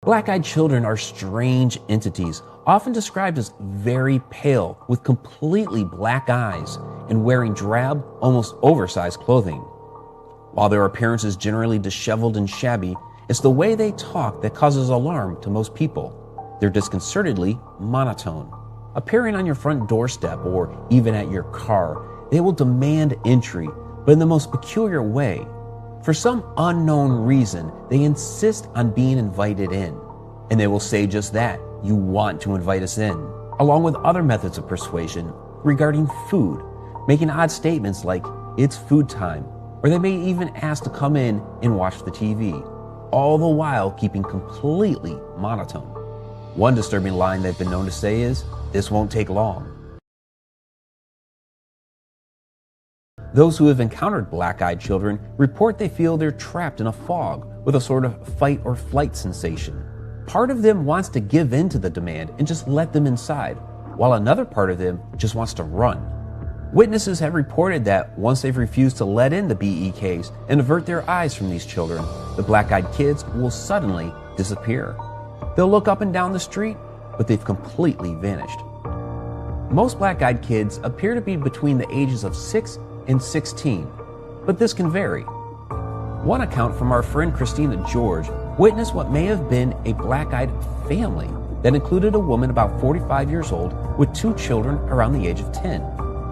Black-eyed children are strange entities, often described as very pale, with completely black eyes, and wearing drab, almost oversized clothing. While their appearance is generally disheveled and shabby, it's the way they talk that causes alarm to most people. They're disconcertedly monotone. Appearing on your front doorstep or even at your car, they will demand entry, but in the most peculiar way. For some unknown reason, they insist on being invited in. And they will say just that, you want to invite us in, along with other methods of persuasion regarding food, making odd statements like, it's food time, or they may even ask to come in and watch the TV, all the while keeping completely monotone. One disturbing line they've been known to say is, this won't take long. Those who have encountered black-eyed children report they feel they're trapped in a fog with a sort of fight or flight sensation. Part of them wants to give in to the demand and just let them inside, while another part of them just wants to run. Witnesses have reported that once they've refused to let in the BEKs and avert their eyes from these children, the black-eyed kids will suddenly disappear. They'll look up and down the street, but they've completely vanished. Most black-eyed kids appear to be between the ages of 6 and 16, but this can vary. One account from our friend Christina George witnessed what may have been a black-eyed family that included a woman about 45 years old with 2 children around the age of 10.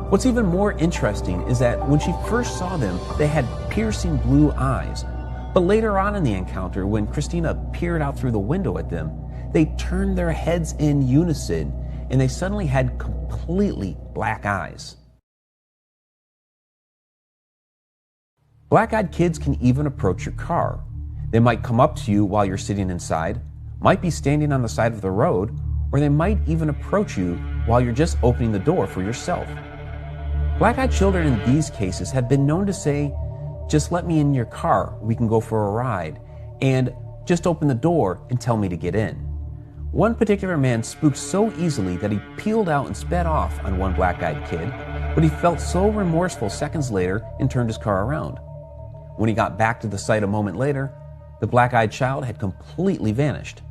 What's even more interesting is that when she first saw them, they had piercing blue eyes. But later on in the encounter, when Christina peered out through the window at them, they turned their heads in unison and they suddenly had completely black eyes. Black-eyed kids can even approach your car. They might come up to you while you're sitting inside, might be standing on the side of the road, or they might even approach you while you're just opening the door for yourself. Black-eyed children in these cases have been known to say, just let me in your car, we can go for a ride, and just open the door and tell me to get in. One particular man spooked so easily that he peeled out and sped off on one black-eyed kid, but he felt so remorseful seconds later and turned his car around. When he got back to the site a moment later, the black-eyed child had completely vanished.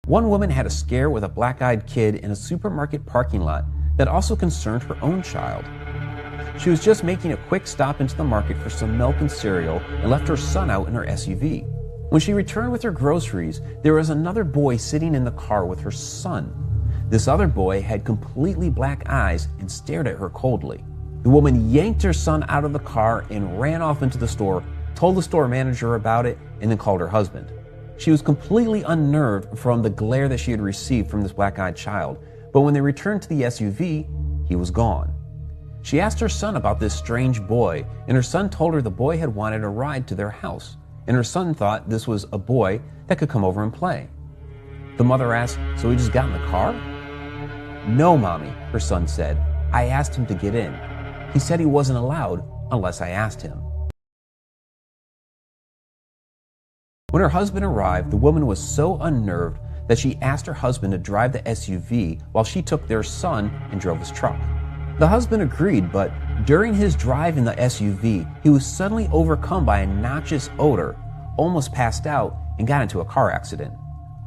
One woman had a scare with a black-eyed kid in a supermarket parking lot that also concerned her own child. She was just making a quick stop into the market for some milk and cereal and left her son out in her SUV. When she returned with her groceries, there was another boy sitting in the car with her son. This other boy had completely black eyes and stared at her coldly. The woman yanked her son out of the car and ran off into the store, told the store manager about it, and then called her husband. She was completely unnerved from the glare that she had received from this black-eyed child, but when they returned to the SUV, he was gone. She asked her son about this strange boy, and her son told her the boy had wanted a ride to their house, and her son thought this was a boy that could come over and play. The mother asked, so he just got in the car? No, Mommy, her son said. I asked him to get in. He said he wasn't allowed unless I asked him. When her husband arrived, the woman was so unnerved that she asked her husband to drive the SUV while she took their son and drove his truck. The husband agreed, but during his drive in the SUV, he was suddenly overcome by a noxious odor, almost passed out, and got into a car accident.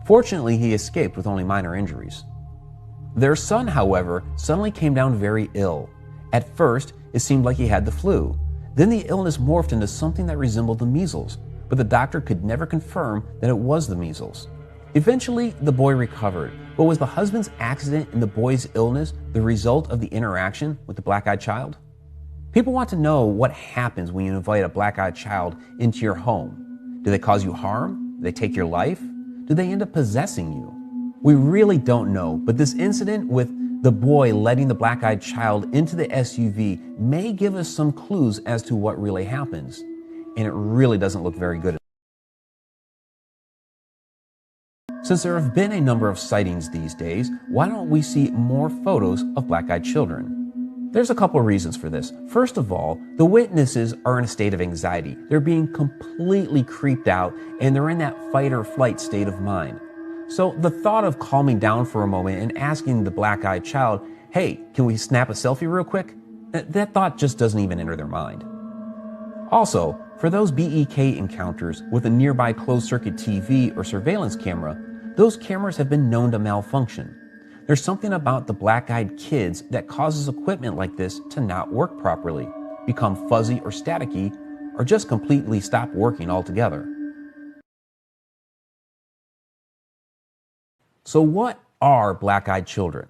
Fortunately, he escaped with only minor injuries. Their son, however, suddenly came down very ill. At first, it seemed like he had the flu. Then the illness morphed into something that resembled the measles, but the doctor could never confirm that it was the measles. Eventually, the boy recovered, but was the husband's accident and the boy's illness the result of the interaction with the black-eyed child? People want to know what happens when you invite a black-eyed child into your home. Do they cause you harm? Do they take your life? Do they end up possessing you? We really don't know, but this incident with the boy letting the black-eyed child into the SUV may give us some clues as to what really happens, and it really doesn't look very good. Since there have been a number of sightings these days, why don't we see more photos of black-eyed children? There's a couple of reasons for this. First of all, the witnesses are in a state of anxiety. They're being completely creeped out, and they're in that fight or flight state of mind. So the thought of calming down for a moment and asking the black-eyed child, hey, can we snap a selfie real quick? That thought just doesn't even enter their mind. Also, For those BEK encounters with a nearby closed-circuit TV or surveillance camera, those cameras have been known to malfunction. There's something about the black-eyed kids that causes equipment like this to not work properly, become fuzzy or staticky, or just completely stop working altogether. So what are black-eyed children?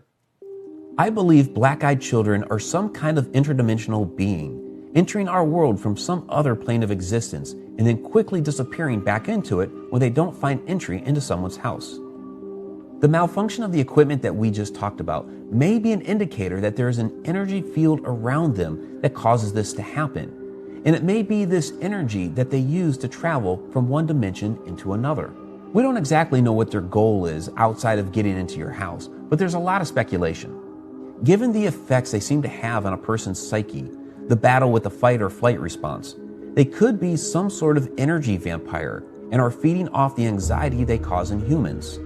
I believe black-eyed children are some kind of interdimensional being, entering our world from some other plane of existence and then quickly disappearing back into it when they don't find entry into someone's house. The malfunction of the equipment that we just talked about may be an indicator that there is an energy field around them that causes this to happen, and it may be this energy that they use to travel from one dimension into another. We don't exactly know what their goal is outside of getting into your house, but there's a lot of speculation. Given the effects they seem to have on a person's psyche, the battle with the fight or flight response, they could be some sort of energy vampire and are feeding off the anxiety they cause in humans.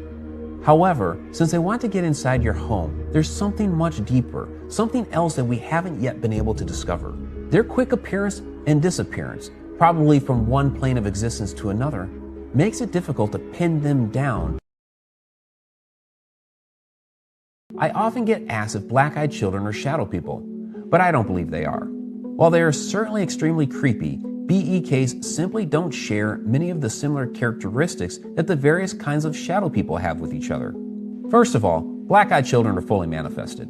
However, since they want to get inside your home, there's something much deeper, something else that we haven't yet been able to discover. Their quick appearance and disappearance, probably from one plane of existence to another, makes it difficult to pin them down. I often get asked if black-eyed children are shadow people, but I don't believe they are. While they are certainly extremely creepy, BEKs simply don't share many of the similar characteristics that the various kinds of shadow people have with each other. First of all, black-eyed children are fully manifested.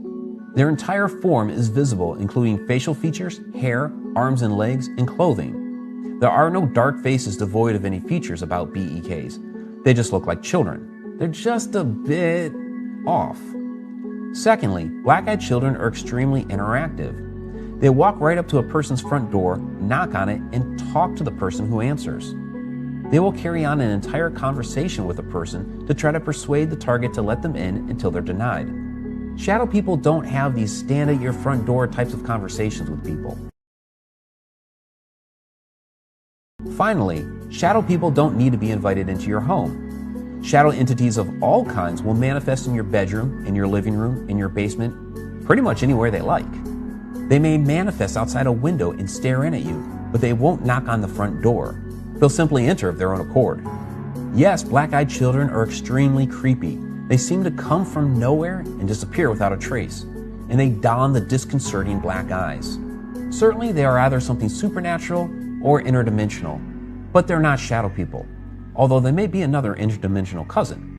Their entire form is visible, including facial features, hair, arms and legs, and clothing. There are no dark faces devoid of any features about BEKs. They just look like children. They're just a bit off. Secondly, black-eyed children are extremely interactive. They walk right up to a person's front door, knock on it, and talk to the person who answers. They will carry on an entire conversation with a person to try to persuade the target to let them in until they're denied. Shadow people don't have these stand at your front door types of conversations with people. Finally, shadow people don't need to be invited into your home. Shadow entities of all kinds will manifest in your bedroom, in your living room, in your basement, pretty much anywhere they like. They may manifest outside a window and stare in at you, but they won't knock on the front door. They'll simply enter of their own accord. Yes, black-eyed children are extremely creepy. They seem to come from nowhere and disappear without a trace, and they don the disconcerting black eyes. Certainly, they are either something supernatural or interdimensional, but they're not shadow people, although they may be another interdimensional cousin.